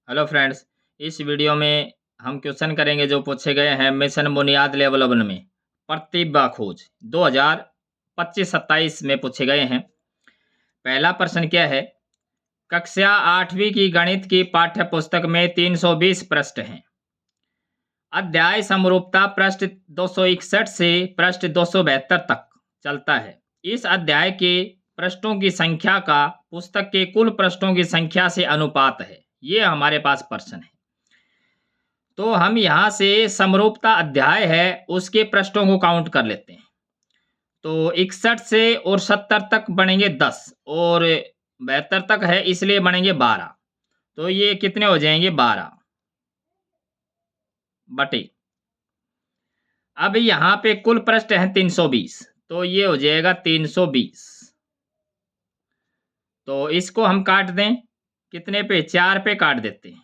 Hello friends. इस video में हम क्वेश्चन करेंगे जो पूछे गए हैं मिशन बुनियाद लेवल 1 में प्रतिभा खोज 2025-27 में पूछे गए हैं। पहला प्रश्न क्या है? कक्षा 8वीं की गणित की पाठ्य पुस्तक में 320 पृष्ठ हैं। अध्याय समरूपता पृष्ठ 261 से पृष्ठ 272 तक चलता है। इस अध्याय के पृष्ठों की संख्या का पुस्तक के कुल पृष्ठों की संख्या से अनुपात है। ये हमारे पास प्रश्न है। तो हम यहाँ से समरूपता अध्याय है उसके पृष्ठों को काउंट कर लेते हैं। तो 61 से और 70 तक बनेंगे 10 और 72 तक है इसलिए बनेंगे 12। तो ये कितने हो जाएंगे? 12 बटे। अब यहाँ पे कुल पृष्ठ है 320 तो ये हो जाएगा 320। तो इसको हम काट दें कितने पे? 4 पे काट देते हैं।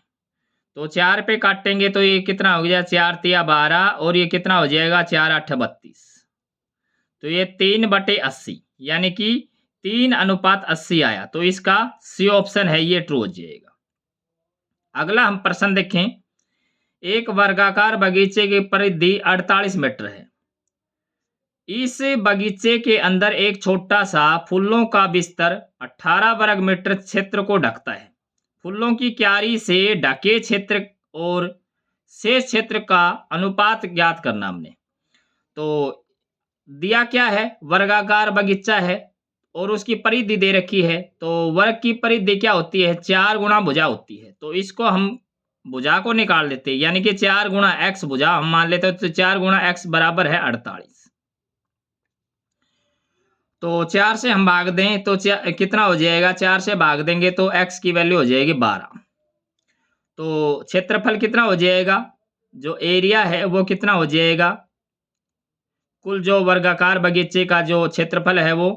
तो 4 पे काटेंगे तो ये कितना हो गया? 4 तिया 12 और ये कितना हो जाएगा? 4 8 32। तो ये 3/80 यानी कि 3:80 आया। तो इसका सी ऑप्शन है ये ट्रू हो जाएगा। अगला हम प्रश्न देखें। एक वर्गाकार बगीचे की परिधि 48 मीटर है। इस बगीचे के अंदर एक छोटा सा फूलों का बिस्तर 18 वर्ग मीटर क्षेत्र को ढकता है। फूलों की क्यारी से ढके क्षेत्र और शेष क्षेत्र का अनुपात ज्ञात करना हमने। तो दिया क्या है? वर्गाकार बगीचा है और उसकी परिधि दे रखी है। तो वर्ग की परिधि क्या होती है? 4 गुना भुजा होती है। तो इसको हम भुजा को निकाल लेते हैं यानी कि 4 गुना x भुजा हम मान लेते हैं। तो 4 गुना x बराबर है 48। तो 4 से हम भाग दें तो कितना हो जाएगा? 4 से भाग देंगे तो x की वैल्यू हो जाएगी 12। तो क्षेत्रफल कितना हो जाएगा? जो एरिया है वो कितना हो जाएगा? कुल जो वर्गाकार बगीचे का जो क्षेत्रफल है वो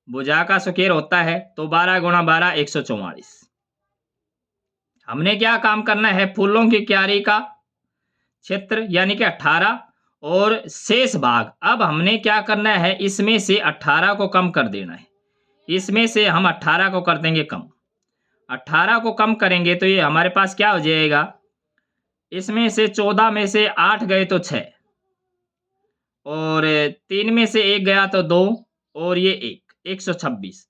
भुजा का स्क्वायर होता है। तो 12 गुणा 12 144। हमने क्या काम करना है? फूलों की क्यारी का क्षेत्र यानी कि 18 और शेष भाग। अब हमने क्या करना है? इसमें से 18 को कम कर देना है। इसमें से हम 18 को कर देंगे कम। 18 को कम करेंगे तो ये हमारे पास क्या हो जाएगा? इसमें से 14 में से 8 गए तो 6 और 3 में से 1 गया तो 2 और ये 126।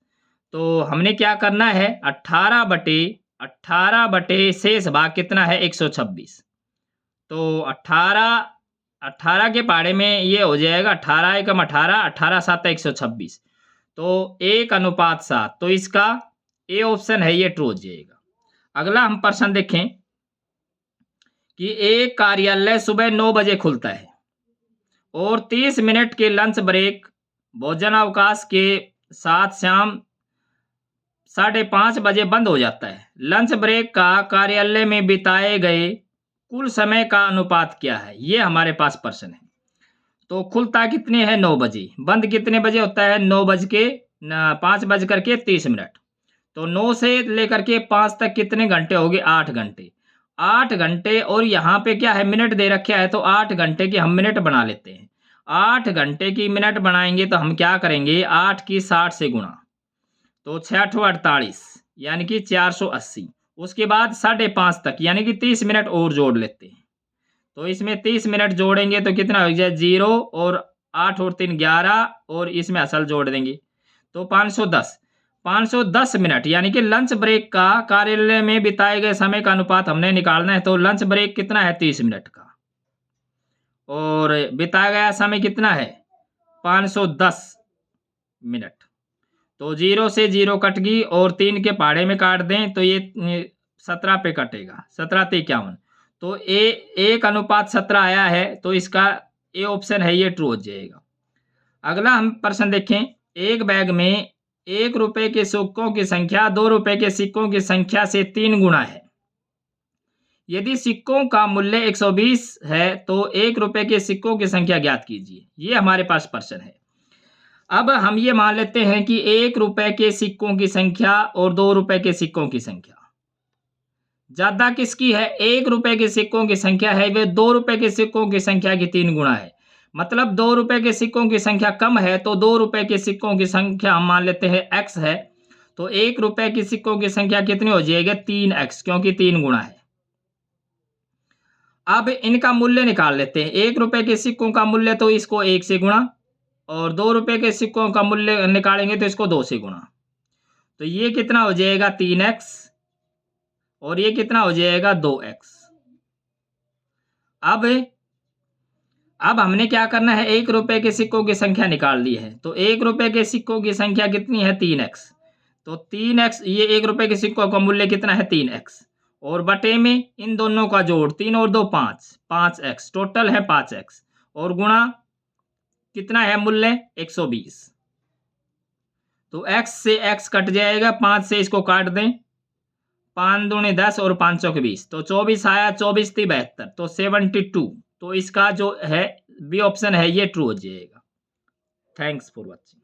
तो हमने क्या करना है? 18 बटे शेष भाग कितना है? 126। तो 18 के पाड़े में ये हो जाएगा 18 एकम 18 18 7 126। तो 1:7। तो इसका ए ऑप्शन है ये ट्रू हो जाएगा। अगला हम प्रश्न देखें कि एक कार्यालय सुबह 9 बजे खुलता है और 30 मिनट के लंच ब्रेक भोजन अवकाश के साथ शाम 5:30 बजे बंद हो जाता है। लंच ब्रेक का कार्यालय में बिताए गए कुल समय का अनुपात क्या है? ये हमारे पास प्रश्न है। तो खुलता कितने है? 9 बजे। बंद कितने बजे होता है? 5:30। तो 9 से लेकर के 5 तक कितने घंटे हो गए? 8 घंटे। 8 घंटे और यहाँ पे क्या है? मिनट दे रखा है तो 8 घंटे की हम मिनट बना लेते हैं। 8 घंटे की मिनट बनाएंगे तो हम क्या करेंगे? 8 की 60 से गुणा। तो 6 8 48 यानी कि 480। उसके बाद 5:30 तक यानी कि 30 मिनट और जोड़ लेते हैं। तो इसमें 30 मिनट जोड़ेंगे तो कितना हो जाए? 0 और 8 और 3 11 और इसमें असल जोड़ देंगे तो 510 मिनट यानी कि लंच ब्रेक का कार्यालय में बिताए गए समय का अनुपात हमने निकालना है। तो लंच ब्रेक कितना है? 30 मिनट का और बिताया गया समय कितना है? 510 मिनट। तो 0 से 0 कट गई और 3 के पहाड़े में काट दें तो ये 17 पे कटेगा। 17 ते 51। तो 1:17 आया है। तो इसका ए ऑप्शन है ये ट्रू हो जाएगा। अगला हम प्रश्न देखें। एक बैग में 1 रुपए के सिक्कों की संख्या 2 रुपए के सिक्कों की संख्या से 3 गुना है। यदि सिक्कों का मूल्य 120 है तो 1 रुपए के सिक्कों की संख्या ज्ञात कीजिए। ये हमारे पास प्रश्न है। अब हम ये मान लेते हैं कि 1 रुपए के सिक्कों की संख्या और 2 रुपए के सिक्कों की संख्या ज्यादा किसकी है? 1 रुपए के सिक्कों की संख्या है वे 2 रुपए के सिक्कों की संख्या की 3 गुना है। मतलब 2 रुपए के सिक्कों की संख्या कम है तो 2 रुपए के सिक्कों की संख्या हम मान लेते हैं x है। तो 1 रुपए की सिक्कों की संख्या कितनी हो जाएगी? 3x क्योंकि 3 गुना है। अब इनका मूल्य निकाल लेते हैं। 1 रुपए के सिक्कों का मूल्य तो इसको 1 से गुणा, और 2 रुपए के सिक्कों का मूल्य निकालेंगे तो इसको 2 से गुणा। तो ये कितना हो जाएगा 3x, और ये कितना हो जाएगा 2x। अब हमने क्या करना है, 1 रुपए के सिक्कों की संख्या निकाल ली है। तो 1 रुपए के सिक्कों की संख्या कितनी है 3x। तो 3x, ये 1 रुपए के सिक्कों का मूल्य कितना है 3x, और बटे में इन दोनों का जोड़, 3 और 2 5, 5x, टोटल है 5x, और गुणा कितना है मूल्य 120। तो x से x कट जाएगा, 5 से इसको काट दें, 5 दूनी 10 और 5 चौक 20, तो 24 आया, 24 × 72, तो 72। तो इसका जो है बी ऑप्शन है ये ट्रू हो जाएगा। Thanks for watching.